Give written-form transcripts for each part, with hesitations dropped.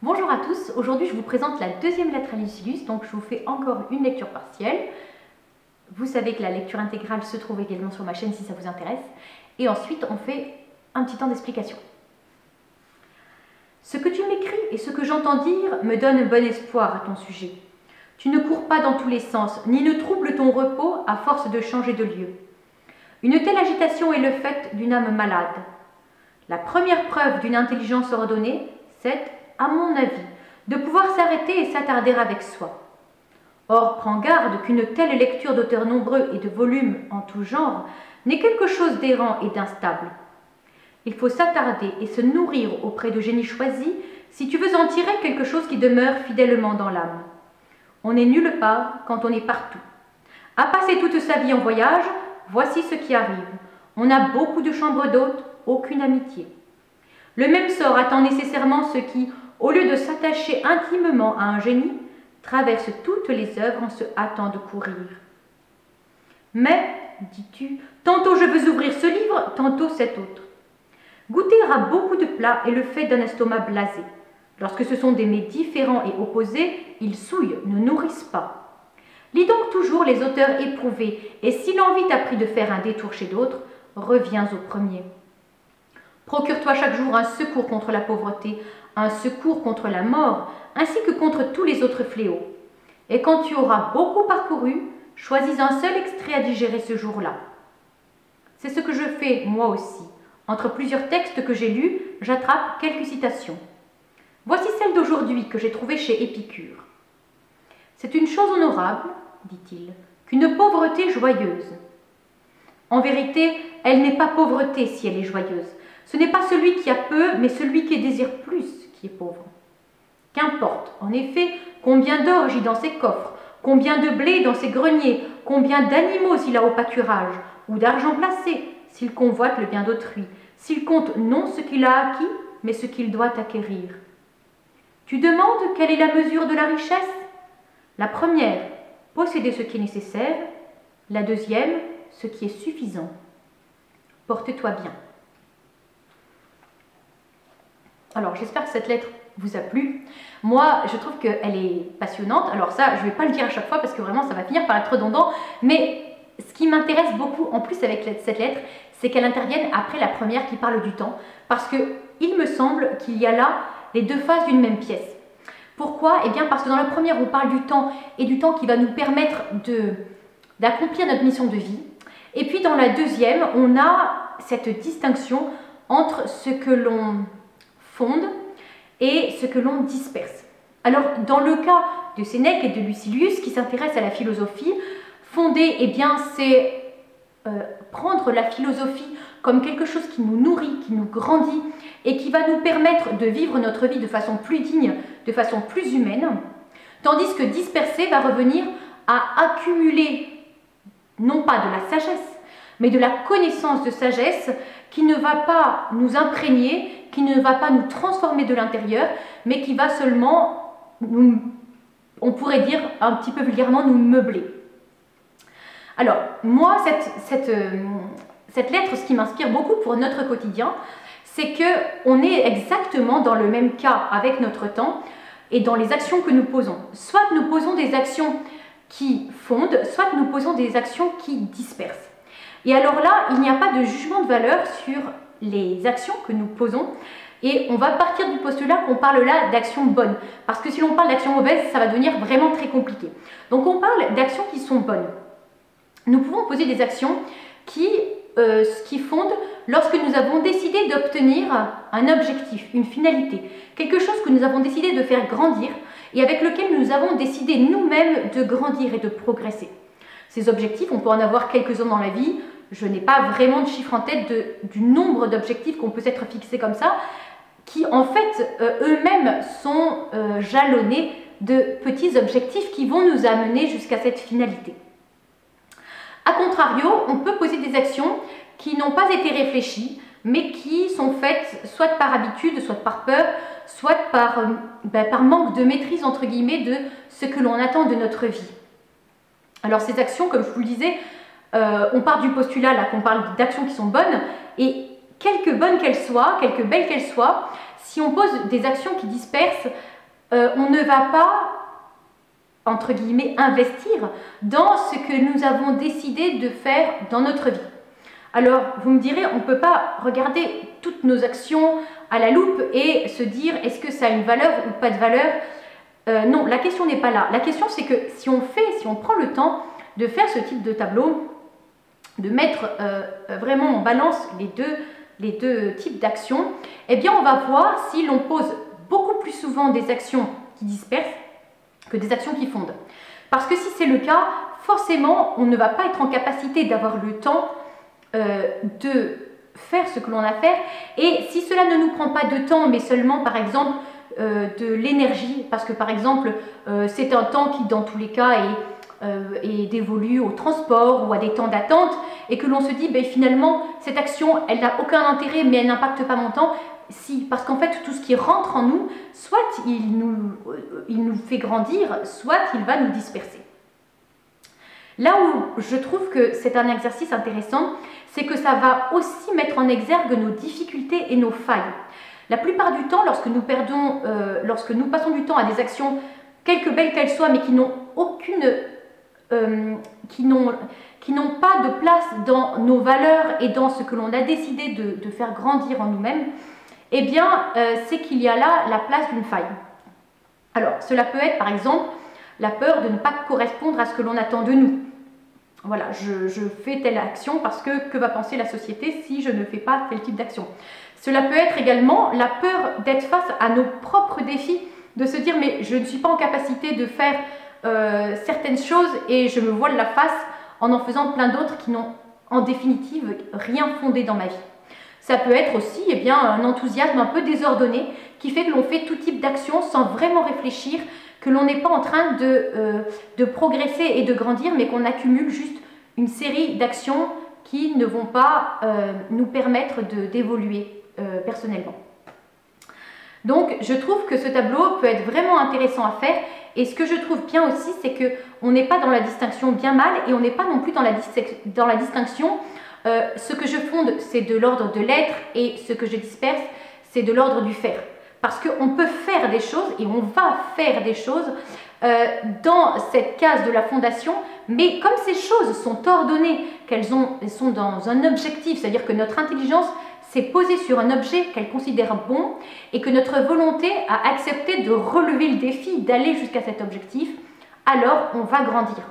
Bonjour à tous, aujourd'hui je vous présente la deuxième lettre à Lucilius, donc je vous fais encore une lecture partielle. Vous savez que la lecture intégrale se trouve également sur ma chaîne si ça vous intéresse. Et ensuite on fait un petit temps d'explication. Ce que tu m'écris et ce que j'entends dire me donne bon espoir à ton sujet. Tu ne cours pas dans tous les sens, ni ne troubles ton repos à force de changer de lieu. Une telle agitation est le fait d'une âme malade. La première preuve d'une intelligence ordonnée, c'est, à mon avis, de pouvoir s'arrêter et s'attarder avec soi. Or, prends garde qu'une telle lecture d'auteurs nombreux et de volumes en tout genre n'est quelque chose d'errant et d'instable. Il faut s'attarder et se nourrir auprès de génies choisis si tu veux en tirer quelque chose qui demeure fidèlement dans l'âme. On n'est nulle part quand on est partout. À passer toute sa vie en voyage, voici ce qui arrive. On a beaucoup de chambres d'hôtes, aucune amitié. Le même sort attend nécessairement ceux qui, au lieu de s'attacher intimement à un génie, traversent toutes les œuvres en se hâtant de courir. Mais, dis-tu, tantôt je veux ouvrir ce livre, tantôt cet autre. Goûter à beaucoup de plats est le fait d'un estomac blasé. Lorsque ce sont des mets différents et opposés, ils souillent, ne nourrissent pas. Lis donc toujours les auteurs éprouvés, et si l'envie t'a pris de faire un détour chez d'autres, reviens au premier. Procure-toi chaque jour un secours contre la pauvreté, un secours contre la mort, ainsi que contre tous les autres fléaux. Et quand tu auras beaucoup parcouru, choisis un seul extrait à digérer ce jour-là. C'est ce que je fais moi aussi. Entre plusieurs textes que j'ai lus, j'attrape quelques citations. Voici celle d'aujourd'hui que j'ai trouvée chez Épicure. C'est une chose honorable, dit-il, qu'une pauvreté joyeuse. En vérité, elle n'est pas pauvreté si elle est joyeuse. Ce n'est pas celui qui a peu, mais celui qui désire plus qui est pauvre. Qu'importe, en effet, combien d'or gît dans ses coffres, combien de blé dans ses greniers, combien d'animaux il a au pâturage, ou d'argent placé, s'il convoite le bien d'autrui, s'il compte non ce qu'il a acquis, mais ce qu'il doit acquérir. Tu demandes quelle est la mesure de la richesse? La première, posséder ce qui est nécessaire. La deuxième, ce qui est suffisant. Porte-toi bien. Alors, j'espère que cette lettre vous a plu. Moi, je trouve qu'elle est passionnante. Alors ça, je ne vais pas le dire à chaque fois parce que vraiment, ça va finir par être redondant. Mais ce qui m'intéresse beaucoup, en plus avec cette lettre, c'est qu'elle intervienne après la première qui parle du temps. Parce qu'il me semble qu'il y a là les deux faces d'une même pièce. Pourquoi? Eh bien, parce que dans la première, on parle du temps et du temps qui va nous permettre d'accomplir notre mission de vie. Et puis, dans la deuxième, on a cette distinction entre ce que l'on fonde et ce que l'on disperse. Alors, dans le cas de Sénèque et de Lucilius, qui s'intéressent à la philosophie, fonder, eh bien, c'est prendre la philosophie comme quelque chose qui nous nourrit, qui nous grandit et qui va nous permettre de vivre notre vie de façon plus digne, de façon plus humaine, tandis que disperser va revenir à accumuler, non pas de la sagesse, mais de la connaissance de sagesse qui ne va pas nous imprégner, qui ne va pas nous transformer de l'intérieur, mais qui va seulement, on pourrait dire un petit peu vulgairement, nous meubler. Alors, moi, cette lettre, ce qui m'inspire beaucoup pour notre quotidien, c'est qu'on est exactement dans le même cas avec notre temps et dans les actions que nous posons. Soit nous posons des actions qui fondent, soit nous posons des actions qui dispersent. Et alors là, il n'y a pas de jugement de valeur sur les actions que nous posons et on va partir du postulat qu'on parle là d'actions bonnes. Parce que si l'on parle d'actions mauvaises, ça va devenir vraiment très compliqué. Donc on parle d'actions qui sont bonnes. Nous pouvons poser des actions qui fondent lorsque nous avons décidé d'obtenir un objectif, une finalité, quelque chose que nous avons décidé de faire grandir et avec lequel nous avons décidé nous-mêmes de grandir et de progresser. Ces objectifs, on peut en avoir quelques-uns dans la vie. Je n'ai pas vraiment de chiffre en tête du nombre d'objectifs qu'on peut s'être fixés comme ça, qui en fait eux-mêmes sont jalonnés de petits objectifs qui vont nous amener jusqu'à cette finalité. A contrario, on peut poser des actions qui n'ont pas été réfléchies, mais qui sont faites soit par habitude, soit par peur, soit par manque de maîtrise, entre guillemets, de ce que l'on attend de notre vie. Alors ces actions, comme je vous le disais, on part du postulat là qu'on parle d'actions qui sont bonnes, et quelque bonnes qu'elles soient, quelque belles qu'elles soient, si on pose des actions qui dispersent, on ne va pas, entre guillemets, investir dans ce que nous avons décidé de faire dans notre vie. Alors, vous me direz, on ne peut pas regarder toutes nos actions à la loupe et se dire est-ce que ça a une valeur ou pas de valeur. Non, la question n'est pas là. La question, c'est que si on prend le temps de faire ce type de tableau, de mettre vraiment en balance les deux types d'actions, eh bien, on va voir si l'on pose beaucoup plus souvent des actions qui dispersent que des actions qui fondent. Parce que si c'est le cas, forcément, on ne va pas être en capacité d'avoir le temps de faire ce que l'on a à faire. Et si cela ne nous prend pas de temps, mais seulement, par exemple, de l'énergie, parce que, par exemple, c'est un temps qui, dans tous les cas, est dévolu au transport ou à des temps d'attente, et que l'on se dit, ben, finalement, cette action, elle n'a aucun intérêt, mais elle n'impacte pas mon temps. Si, parce qu'en fait, tout ce qui rentre en nous, soit il nous fait grandir, soit il va nous disperser. Là où je trouve que c'est un exercice intéressant, c'est que ça va aussi mettre en exergue nos difficultés et nos failles. La plupart du temps, lorsque nous passons du temps à des actions, quelque belles qu'elles soient, mais qui n'ont qui n'ont pas de place dans nos valeurs et dans ce que l'on a décidé de faire grandir en nous-mêmes, eh bien, c'est qu'il y a là la place d'une faille. Alors, cela peut être, par exemple, la peur de ne pas correspondre à ce que l'on attend de nous. Voilà, je fais telle action parce que va penser la société si je ne fais pas tel type d'action. Cela peut être également la peur d'être face à nos propres défis, de se dire mais je ne suis pas en capacité de faire certaines choses et je me voile la face en faisant plein d'autres qui n'ont en définitive rien fondé dans ma vie. Ça peut être aussi eh bien, un enthousiasme un peu désordonné qui fait que l'on fait tout type d'action sans vraiment réfléchir, que l'on n'est pas en train de progresser et de grandir, mais qu'on accumule juste une série d'actions qui ne vont pas nous permettre d'évoluer personnellement. Donc, je trouve que ce tableau peut être vraiment intéressant à faire. Et ce que je trouve bien aussi, c'est qu'on n'est pas dans la distinction bien-mal et on n'est pas non plus dans la distinction ce que je fonde, c'est de l'ordre de l'être et ce que je disperse, c'est de l'ordre du faire. Parce qu'on peut faire des choses et on va faire des choses dans cette case de la fondation, mais comme ces choses sont ordonnées, elles sont dans un objectif, c'est-à-dire que notre intelligence s'est posée sur un objet qu'elle considère bon et que notre volonté a accepté de relever le défi, d'aller jusqu'à cet objectif, alors on va grandir.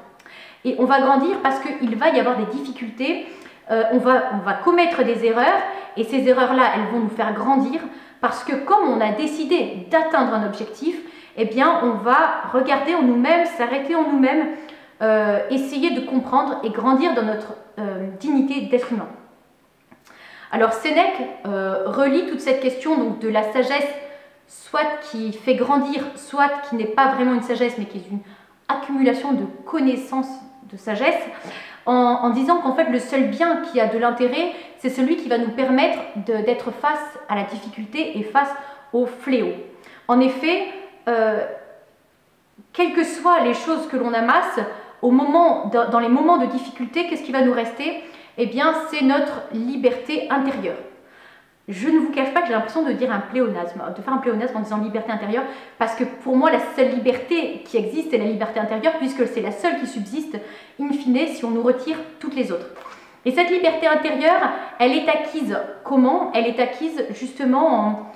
Et on va grandir parce qu'il va y avoir des difficultés, on va commettre des erreurs et ces erreurs-là, elles vont nous faire grandir parce que comme on a décidé d'atteindre un objectif, eh bien on va regarder en nous-mêmes, s'arrêter en nous-mêmes, essayer de comprendre et grandir dans notre dignité d'être humain. Alors Sénèque relie toute cette question donc, de la sagesse, soit qui fait grandir, soit qui n'est pas vraiment une sagesse, mais qui est une accumulation de connaissances de sagesse, en disant qu'en fait le seul bien qui a de l'intérêt, c'est celui qui va nous permettre d'être face à la difficulté et face au fléau. En effet, quelles que soient les choses que l'on amasse, dans les moments de difficulté, qu'est-ce qui va nous rester? Eh bien, c'est notre liberté intérieure. Je ne vous cache pas que j'ai l'impression de dire un pléonasme, de faire un pléonasme en disant liberté intérieure, parce que pour moi, la seule liberté qui existe est la liberté intérieure, puisque c'est la seule qui subsiste, in fine, si on nous retire toutes les autres. Et cette liberté intérieure, elle est acquise comment? Elle est acquise justement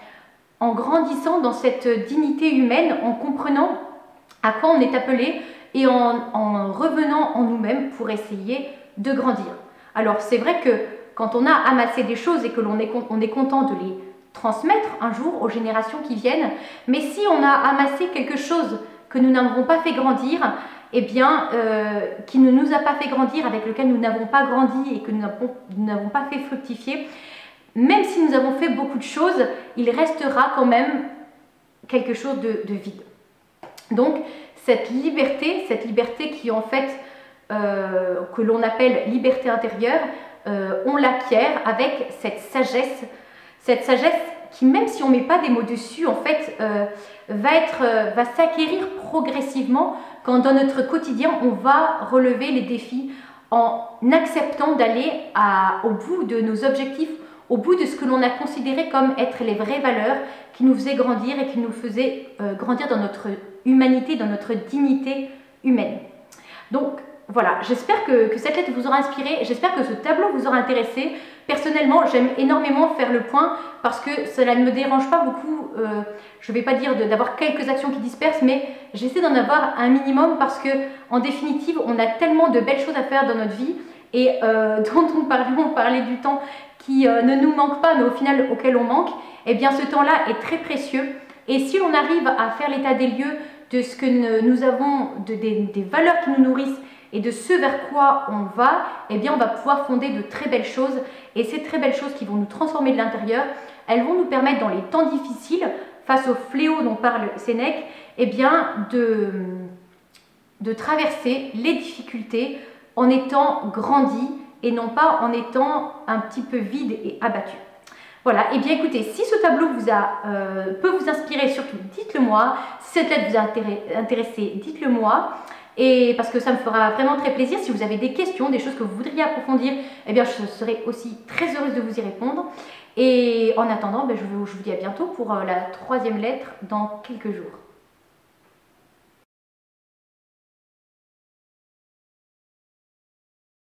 en grandissant dans cette dignité humaine, en comprenant à quoi on est appelé et en revenant en nous-mêmes pour essayer de grandir. Alors c'est vrai que quand on a amassé des choses et que l'on est content de les transmettre un jour aux générations qui viennent, mais si on a amassé quelque chose que nous n'avons pas fait grandir, eh bien, qui ne nous a pas fait grandir, avec lequel nous n'avons pas grandi et que nous n'avons pas fait fructifier, même si nous avons fait beaucoup de choses, il restera quand même quelque chose de vide. Donc cette liberté qui en fait, que l'on appelle liberté intérieure, on l'acquiert avec cette sagesse qui, même si on ne met pas des mots dessus, en fait, va s'acquérir progressivement quand dans notre quotidien, on va relever les défis en acceptant d'aller au bout de nos objectifs au bout de ce que l'on a considéré comme être les vraies valeurs qui nous faisaient grandir et qui nous faisaient grandir dans notre humanité, dans notre dignité humaine. Donc voilà, j'espère que cette lettre vous aura inspiré, j'espère que ce tableau vous aura intéressé. Personnellement, j'aime énormément faire le point parce que cela ne me dérange pas beaucoup, je ne vais pas dire d'avoir quelques actions qui dispersent, mais j'essaie d'en avoir un minimum parce que, en définitive, on a tellement de belles choses à faire dans notre vie et dont on parlait du temps qui ne nous manque pas, mais au final auquel on manque. Eh bien ce temps-là est très précieux et si on arrive à faire l'état des lieux de ce que nous avons, des valeurs qui nous nourrissent et de ce vers quoi on va, eh bien on va pouvoir fonder de très belles choses et ces très belles choses qui vont nous transformer de l'intérieur, elles vont nous permettre dans les temps difficiles, face au fléau dont parle Sénèque, eh bien de traverser les difficultés en étant grandi et non pas en étant un petit peu vide et abattu. Voilà, et bien écoutez, si ce tableau peut vous inspirer, surtout dites-le moi. Si cette lettre vous a intéressé, dites-le moi. Et parce que ça me fera vraiment très plaisir. Si vous avez des questions, des choses que vous voudriez approfondir, eh bien je serai aussi très heureuse de vous y répondre. Et en attendant, je vous dis à bientôt pour la 3e lettre dans quelques jours.